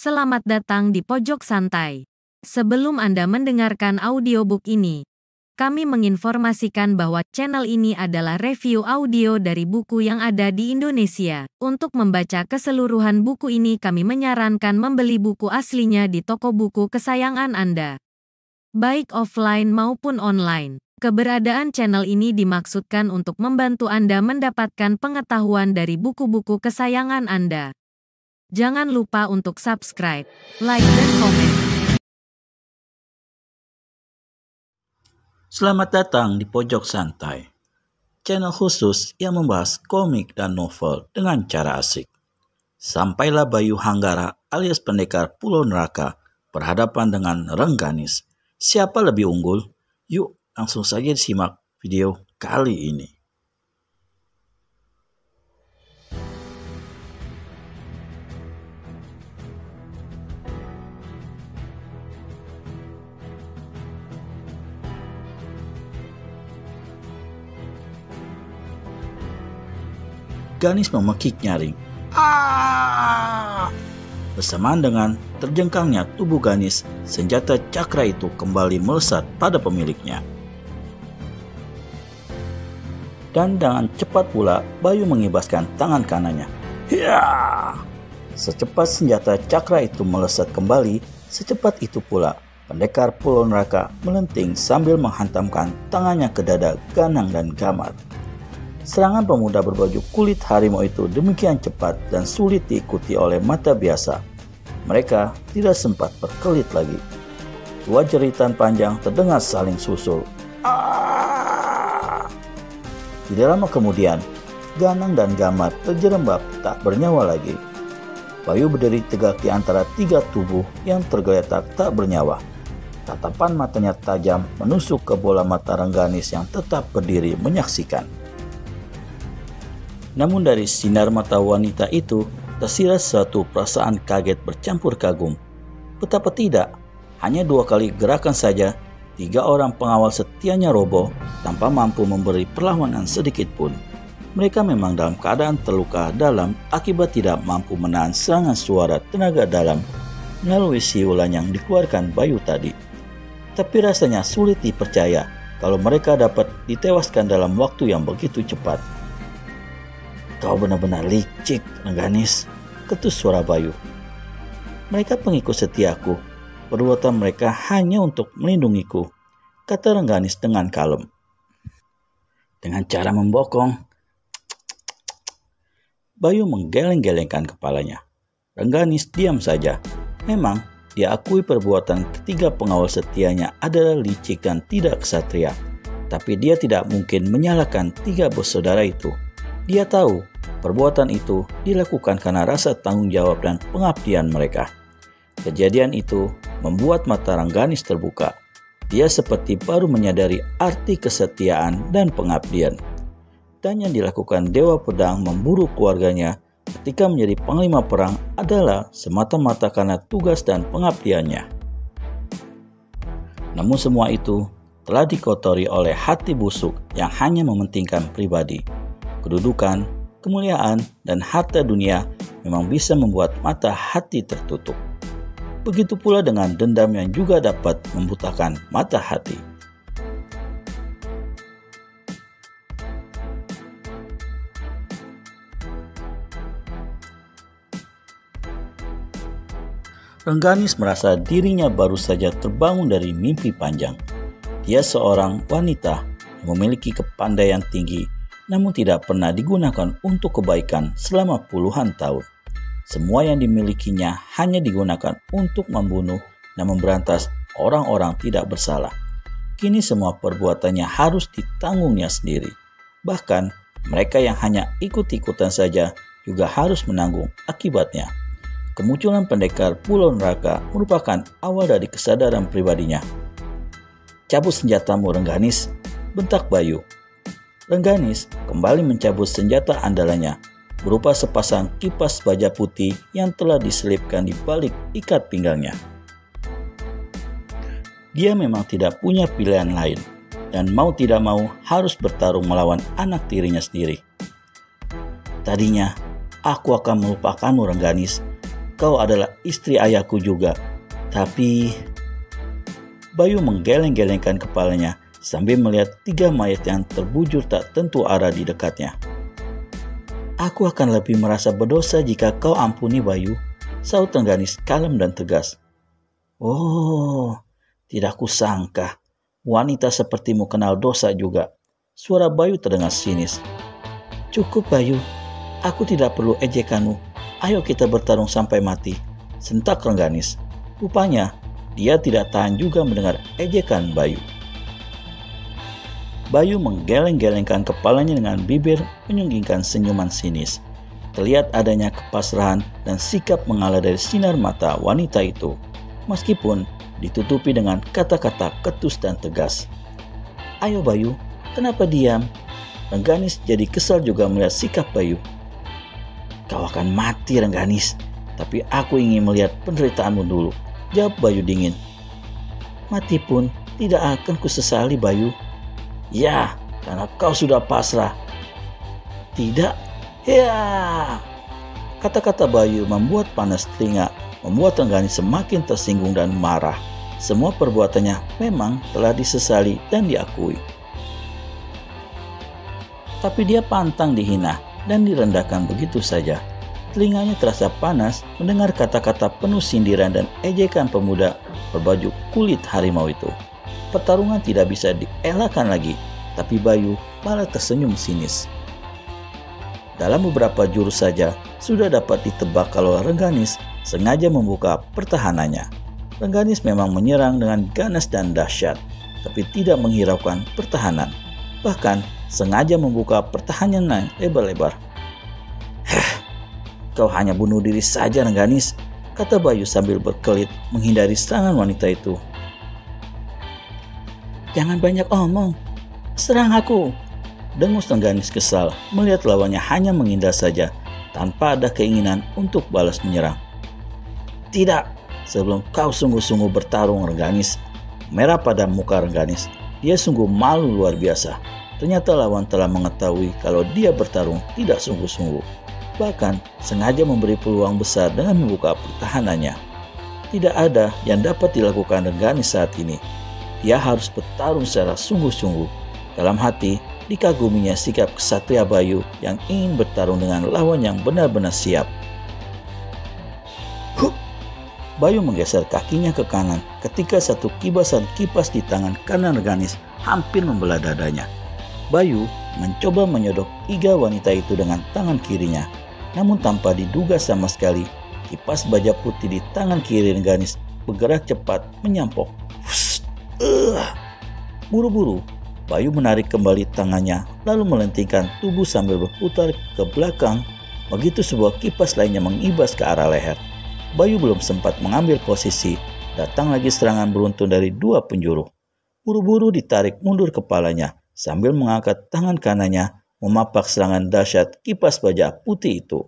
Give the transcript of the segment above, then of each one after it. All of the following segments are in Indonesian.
Selamat datang di Pojok Santai. Sebelum Anda mendengarkan audiobook ini, kami menginformasikan bahwa channel ini adalah review audio dari buku yang ada di Indonesia. Untuk membaca keseluruhan buku ini, kami menyarankan membeli buku aslinya di toko buku kesayangan Anda, baik offline maupun online. Keberadaan channel ini dimaksudkan untuk membantu Anda mendapatkan pengetahuan dari buku-buku kesayangan Anda. Jangan lupa untuk subscribe, like, dan komen. Selamat datang di Pojok Santai, channel khusus yang membahas komik dan novel dengan cara asik. Sampailah Bayu Hanggara alias pendekar Pulau Neraka berhadapan dengan Rengganis. Siapa lebih unggul? Yuk langsung saja disimak video kali ini. Ganis memekik nyaring. Bersamaan dengan terjengkangnya tubuh Ganis, senjata cakra itu kembali melesat pada pemiliknya. Dan dengan cepat pula Bayu mengibaskan tangan kanannya. Hiya! Secepat senjata cakra itu melesat kembali, secepat itu pula pendekar Pulau Neraka melenting sambil menghantamkan tangannya ke dada Ganang dan Gamat. Serangan pemuda berbaju kulit harimau itu demikian cepat dan sulit diikuti oleh mata biasa. Mereka tidak sempat berkelit lagi. Dua jeritan panjang terdengar saling susul. Tidak lama kemudian, Ganang dan Gamat terjerembab tak bernyawa lagi. Bayu berdiri tegak di antara tiga tubuh yang tergeletak tak bernyawa. Tatapan matanya tajam menusuk ke bola mata Rengganis yang tetap berdiri menyaksikan. Namun dari sinar mata wanita itu tersirat suatu perasaan kaget bercampur kagum. Betapa tidak, hanya 2 kali gerakan saja, 3 orang pengawal setianya roboh tanpa mampu memberi perlawanan sedikit pun. Mereka memang dalam keadaan terluka dalam akibat tidak mampu menahan serangan suara tenaga dalam melalui siulan yang dikeluarkan Bayu tadi. Tapi rasanya sulit dipercaya kalau mereka dapat ditewaskan dalam waktu yang begitu cepat. Kau benar-benar licik, Rengganis, ketus suara Bayu. Mereka pengikut setiaku, perbuatan mereka hanya untuk melindungiku, kata Rengganis dengan kalem. Dengan cara membokong, Bayu menggeleng-gelengkan kepalanya. Rengganis diam saja. Memang, dia akui perbuatan ketiga pengawal setianya adalah licik dan tidak ksatria. Tapi dia tidak mungkin menyalahkan 3 bersaudara itu. Dia tahu perbuatan itu dilakukan karena rasa tanggung jawab dan pengabdian mereka. Kejadian itu membuat mata Rengganis terbuka. Dia seperti baru menyadari arti kesetiaan dan pengabdian. Dan yang dilakukan Dewa Pedang memburu keluarganya ketika menjadi panglima perang adalah semata-mata karena tugas dan pengabdiannya. Namun semua itu telah dikotori oleh hati busuk yang hanya mementingkan pribadi. Kedudukan, kemuliaan, dan harta dunia memang bisa membuat mata hati tertutup. Begitu pula dengan dendam yang juga dapat membutakan mata hati. Rengganis merasa dirinya baru saja terbangun dari mimpi panjang. Dia seorang wanita yang memiliki kepandaian tinggi, namun tidak pernah digunakan untuk kebaikan selama puluhan tahun. Semua yang dimilikinya hanya digunakan untuk membunuh dan memberantas orang-orang tidak bersalah. Kini semua perbuatannya harus ditanggungnya sendiri. Bahkan mereka yang hanya ikut-ikutan saja juga harus menanggung akibatnya. Kemunculan pendekar Pulau Neraka merupakan awal dari kesadaran pribadinya. Cabut senjatamu, Rengganis, bentak Bayu. Rengganis kembali mencabut senjata andalannya, berupa sepasang kipas baja putih yang telah diselipkan di balik ikat pinggangnya. Dia memang tidak punya pilihan lain, dan mau tidak mau harus bertarung melawan anak tirinya sendiri. Tadinya, aku akan melupakanmu, Rengganis, kau adalah istri ayahku juga. Tapi Bayu menggeleng-gelengkan kepalanya sambil melihat 3 mayat yang terbujur tak tentu arah di dekatnya. Aku akan lebih merasa berdosa jika kau ampuni Bayu, sahut Rengganis kalem dan tegas. Oh, tidak kusangka wanita sepertimu kenal dosa juga. Suara Bayu terdengar sinis. Cukup Bayu, aku tidak perlu ejekanmu. Ayo kita bertarung sampai mati, sentak Rengganis. Rupanya dia tidak tahan juga mendengar ejekan Bayu. Bayu menggeleng-gelengkan kepalanya dengan bibir menyunggingkan senyuman sinis. Terlihat adanya kepasrahan dan sikap mengalah dari sinar mata wanita itu, meskipun ditutupi dengan kata-kata ketus dan tegas. Ayo Bayu, kenapa diam? Rengganis jadi kesal juga melihat sikap Bayu. Kau akan mati Rengganis, tapi aku ingin melihat penderitaanmu dulu, jawab Bayu dingin. Mati pun tidak akan kusesali Bayu. Ya, karena kau sudah pasrah. Tidak. Ya. Kata-kata Bayu membuat panas telinga, membuat Rengganis semakin tersinggung dan marah. Semua perbuatannya memang telah disesali dan diakui. Tapi dia pantang dihina dan direndahkan begitu saja. Telinganya terasa panas mendengar kata-kata penuh sindiran dan ejekan pemuda berbaju kulit harimau itu. Pertarungan tidak bisa dielakkan lagi, tapi Bayu malah tersenyum sinis. Dalam beberapa jurus saja sudah dapat ditebak kalau Rengganis sengaja membuka pertahanannya. Rengganis memang menyerang dengan ganas dan dahsyat, tapi tidak menghiraukan pertahanan. Bahkan sengaja membuka pertahanan lebar-lebar. Kau hanya bunuh diri saja Rengganis, kata Bayu sambil berkelit menghindari serangan wanita itu. Jangan banyak omong, serang aku, dengus Rengganis kesal melihat lawannya hanya menghindar saja tanpa ada keinginan untuk balas menyerang. Tidak, sebelum kau sungguh-sungguh bertarung Rengganis. Merah pada muka Rengganis, dia sungguh malu luar biasa. Ternyata lawan telah mengetahui kalau dia bertarung tidak sungguh-sungguh. Bahkan sengaja memberi peluang besar dengan membuka pertahanannya. Tidak ada yang dapat dilakukan Rengganis saat ini. Dia harus bertarung secara sungguh-sungguh. Dalam hati, dikaguminya sikap kesatria Bayu yang ingin bertarung dengan lawan yang benar-benar siap. Bayu menggeser kakinya ke kanan ketika satu kibasan kipas di tangan kanan Rengganis hampir membelah dadanya. Bayu mencoba menyodok iga wanita itu dengan tangan kirinya. Namun tanpa diduga sama sekali, kipas baja putih di tangan kiri Rengganis bergerak cepat menyampok. Buru-buru, Bayu menarik kembali tangannya lalu melentingkan tubuh sambil berputar ke belakang. Begitu sebuah kipas lainnya mengibas ke arah leher. Bayu belum sempat mengambil posisi, datang lagi serangan beruntun dari 2 penjuru. Buru-buru ditarik mundur kepalanya sambil mengangkat tangan kanannya memapak serangan dahsyat kipas baja putih itu.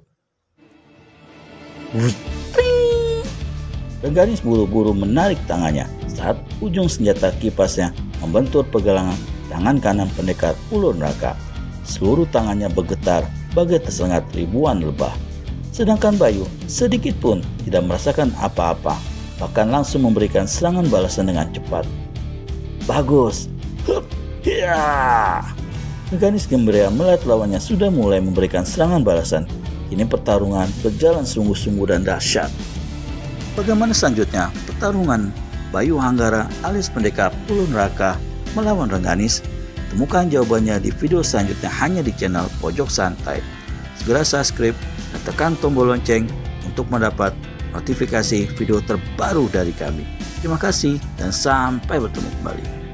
Rengganis buru-buru menarik tangannya saat ujung senjata kipasnya membentur pergelangan tangan kanan pendekar Ulo Neraka. Seluruh tangannya bergetar bagai tersengat ribuan lebah. Sedangkan Bayu sedikit pun tidak merasakan apa-apa, bahkan langsung memberikan serangan balasan dengan cepat. Bagus. Rengganis gembira melihat lawannya sudah mulai memberikan serangan balasan. Kini pertarungan berjalan sungguh-sungguh dan dahsyat. Bagaimana selanjutnya pertarungan Bayu Hanggara alias pendekar Ulo Neraka melawan Rengganis? Temukan jawabannya di video selanjutnya hanya di channel Pojok Santai. Segera subscribe dan tekan tombol lonceng untuk mendapat notifikasi video terbaru dari kami. Terima kasih dan sampai bertemu kembali.